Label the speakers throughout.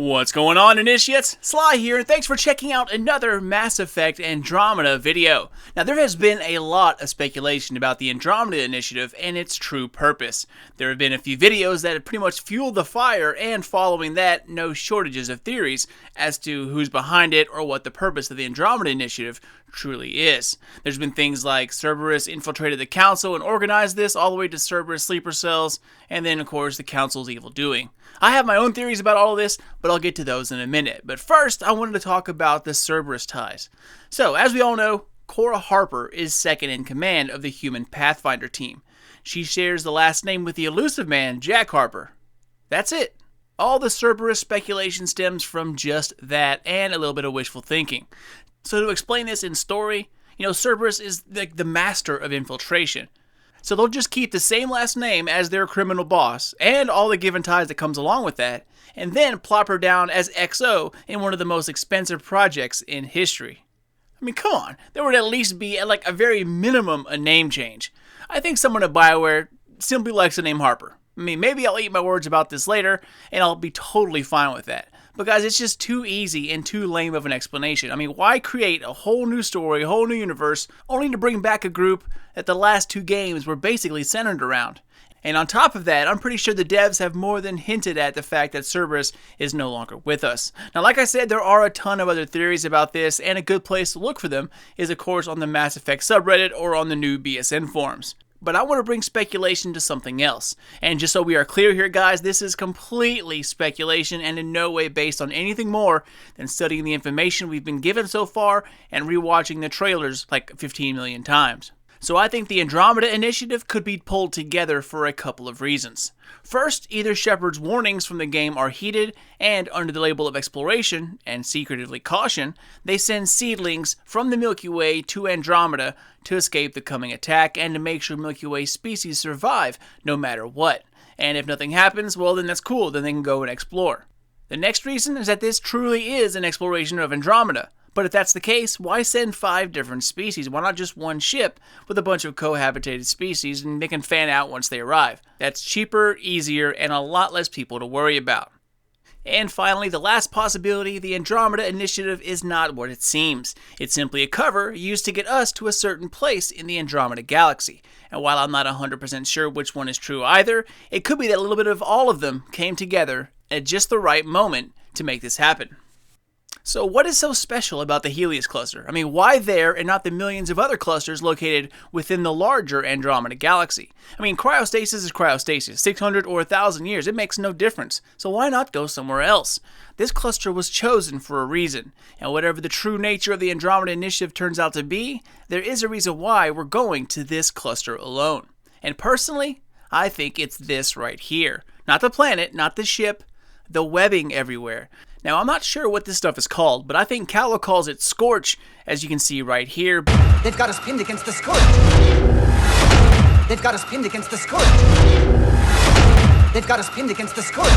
Speaker 1: What's going on, initiates? Sly here, and thanks for checking out another Mass Effect Andromeda video. Now, there has been a lot of speculation about the Andromeda Initiative and its true purpose. There have been a few videos that have pretty much fueled the fire, and following that, no shortages of theories as to who's behind it or what the purpose of the Andromeda Initiative truly is. There's been things like Cerberus infiltrated the Council and organized this, all the way to Cerberus sleeper cells, and then, of course, the Council's evil doing. I have my own theories about all of this, but I'll get to those in a minute. But first, I wanted to talk about the Cerberus ties. So, as we all know, Cora Harper is second in command of the human Pathfinder team. She shares the last name with the elusive man, Jack Harper. That's it. All the Cerberus speculation stems from just that, and a little bit of wishful thinking. So to explain this in story, Cerberus is the master of infiltration. So they'll just keep the same last name as their criminal boss, and all the given ties that comes along with that, and then plop her down as XO in one of the most expensive projects in history. I mean, come on, there would at least be, at a very minimum, a name change. I think someone at Bioware simply likes the name Harper. I mean, maybe I'll eat my words about this later, and I'll be totally fine with that. Because it's just too easy and too lame of an explanation. I mean, why create a whole new story, a whole new universe, only to bring back a group that the last two games were basically centered around? And on top of that, I'm pretty sure the devs have more than hinted at the fact that Cerberus is no longer with us. Now, like I said, there are a ton of other theories about this, and a good place to look for them is, of course, on the Mass Effect subreddit or on the new BSN forums. But I want to bring speculation to something else. And just so we are clear here, guys, this is completely speculation and in no way based on anything more than studying the information we've been given so far and rewatching the trailers like 15 million times. So I think the Andromeda Initiative could be pulled together for a couple of reasons. First, either Shepard's warnings from the game are heeded, and under the label of exploration, and secretively caution, they send seedlings from the Milky Way to Andromeda to escape the coming attack and to make sure Milky Way species survive no matter what. And if nothing happens, well then that's cool, then they can go and explore. The next reason is that this truly is an exploration of Andromeda. But if that's the case, why send 5 different species? Why not just one ship with a bunch of cohabitated species and they can fan out once they arrive? That's cheaper, easier, and a lot less people to worry about. And finally, the last possibility, the Andromeda Initiative is not what it seems. It's simply a cover used to get us to a certain place in the Andromeda Galaxy. And while I'm not 100% sure which one is true either, it could be that a little bit of all of them came together at just the right moment to make this happen. So what is so special about the Helios cluster? I mean, why there and not the millions of other clusters located within the larger Andromeda Galaxy? I mean, cryostasis is cryostasis. 600 or 1,000 years, it makes no difference. So why not go somewhere else? This cluster was chosen for a reason. And whatever the true nature of the Andromeda Initiative turns out to be, there is a reason why we're going to this cluster alone. And personally, I think it's this right here. Not the planet, not the ship, the webbing everywhere. Now, I'm not sure what this stuff is called, but I think Callow calls it Scorch, as you can see right here.
Speaker 2: They've got us pinned against the Scorch. They've got us pinned against the Scorch. They've got us pinned against the Scorch.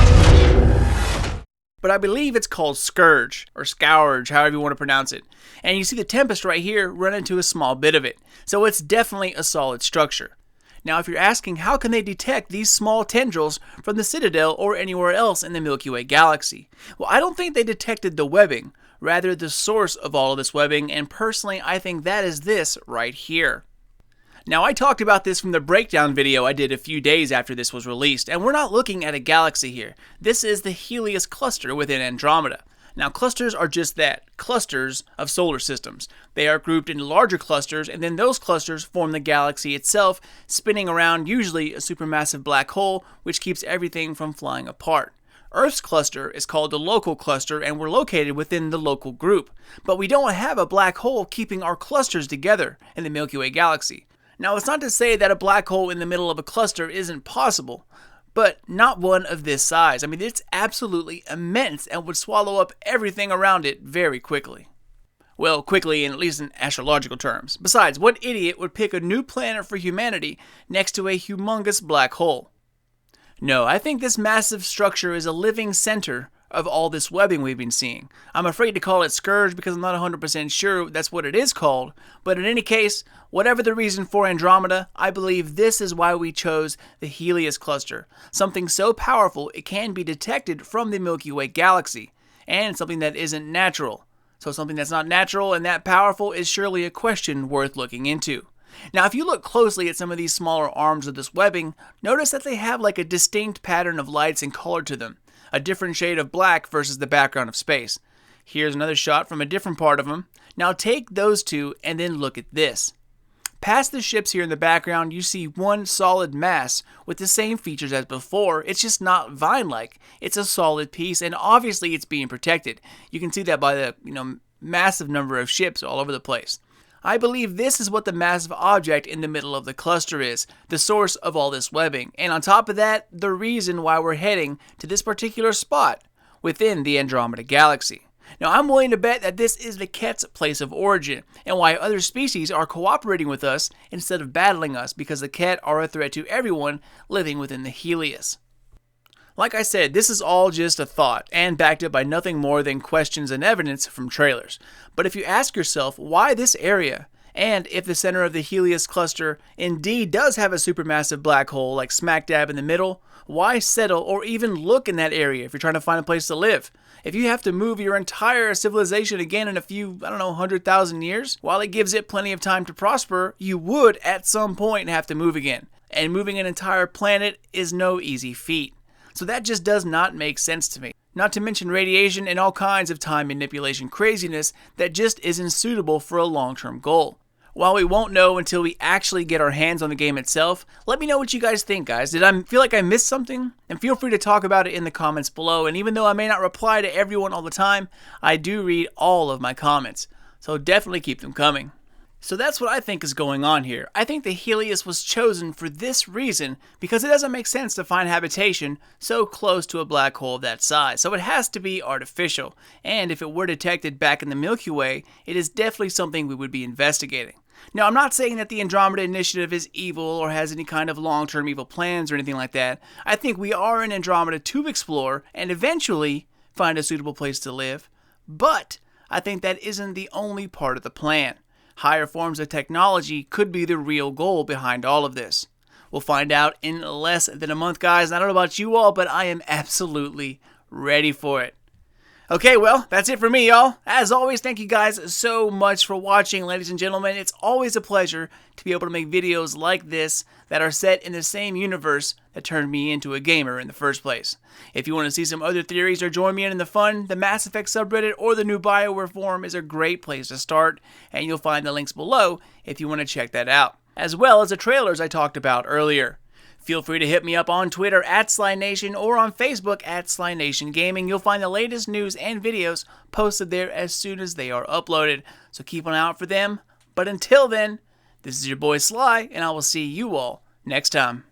Speaker 1: But I believe it's called Scourge, or Scourge, however you want to pronounce it. And you see the Tempest right here run into a small bit of it. So it's definitely a solid structure. Now, if you're asking how can they detect these small tendrils from the Citadel or anywhere else in the Milky Way galaxy? Well, I don't think they detected the webbing, rather the source of all of this webbing, and personally I think that is this right here. Now, I talked about this from the breakdown video I did a few days after this was released, and we're not looking at a galaxy here. This is the Helios cluster within Andromeda. Now, clusters are just that, clusters of solar systems. They are grouped into larger clusters, and then those clusters form the galaxy itself, spinning around usually a supermassive black hole, which keeps everything from flying apart. Earth's cluster is called the local cluster, and we're located within the local group. But we don't have a black hole keeping our clusters together in the Milky Way galaxy. Now, it's not to say that a black hole in the middle of a cluster isn't possible, but not one of this size. I mean, it's absolutely immense and would swallow up everything around it very quickly. Well, quickly in at least in astrological terms. Besides, what idiot would pick a new planet for humanity next to a humongous black hole? No, I think this massive structure is a living center of all this webbing we've been seeing. I'm afraid to call it Scourge because I'm not 100% sure that's what it is called, but in any case, whatever the reason for Andromeda, I believe this is why we chose the Helios cluster, something so powerful it can be detected from the Milky Way galaxy. and something that isn't natural. So something that's not natural and that powerful is surely a question worth looking into. Now, if you look closely at some of these smaller arms of this webbing, notice that they have like a distinct pattern of lights and color to them, a different shade of black versus the background of space. Here's another shot from a different part of them. Now take those two and then look at this. Past the ships here in the background, you see one solid mass with the same features as before. It's just not vine-like. It's a solid piece, and obviously it's being protected. You can see that by the massive number of ships all over the place. I believe this is what the massive object in the middle of the cluster is, the source of all this webbing, and on top of that, the reason why we're heading to this particular spot within the Andromeda Galaxy. Now, I'm willing to bet that this is the Kett's place of origin, and why other species are cooperating with us instead of battling us, because the Kett are a threat to everyone living within the Helios. Like I said, this is all just a thought, and backed up by nothing more than questions and evidence from trailers. But if you ask yourself why this area, and if the center of the Helios cluster indeed does have a supermassive black hole like smack dab in the middle, why settle or even look in that area if you're trying to find a place to live? If you have to move your entire civilization again in a few, 100,000 years, while it gives it plenty of time to prosper, you would at some point have to move again. And moving an entire planet is no easy feat. So that just does not make sense to me. Not to mention radiation and all kinds of time manipulation craziness that just isn't suitable for a long-term goal. While we won't know until we actually get our hands on the game itself, let me know what you guys think, guys. Did I feel like I missed something? And feel free to talk about it in the comments below. And even though I may not reply to everyone all the time, I do read all of my comments. So definitely keep them coming. So that's what I think is going on here. I think the Helios was chosen for this reason because it doesn't make sense to find habitation so close to a black hole of that size. So it has to be artificial. And if it were detected back in the Milky Way, it is definitely something we would be investigating. Now, I'm not saying that the Andromeda Initiative is evil or has any kind of long-term evil plans or anything like that. I think we are in Andromeda to explore and eventually find a suitable place to live. But I think that isn't the only part of the plan. Higher forms of technology could be the real goal behind all of this. We'll find out in less than a month, guys. I don't know about you all, but I am absolutely ready for it. Okay, well, that's it for me, y'all. As always, thank you guys so much for watching, ladies and gentlemen. It's always a pleasure to be able to make videos like this that are set in the same universe that turned me into a gamer in the first place. If you want to see some other theories or join me in the fun, the Mass Effect subreddit or the new Bioware forum is a great place to start, and you'll find the links below if you want to check that out, as well as the trailers I talked about earlier. Feel free to hit me up on Twitter @SlyNation or on Facebook @SlyNationGaming. You'll find the latest news and videos posted there as soon as they are uploaded, so keep an eye out for them. But until then, this is your boy Sly, and I will see you all next time.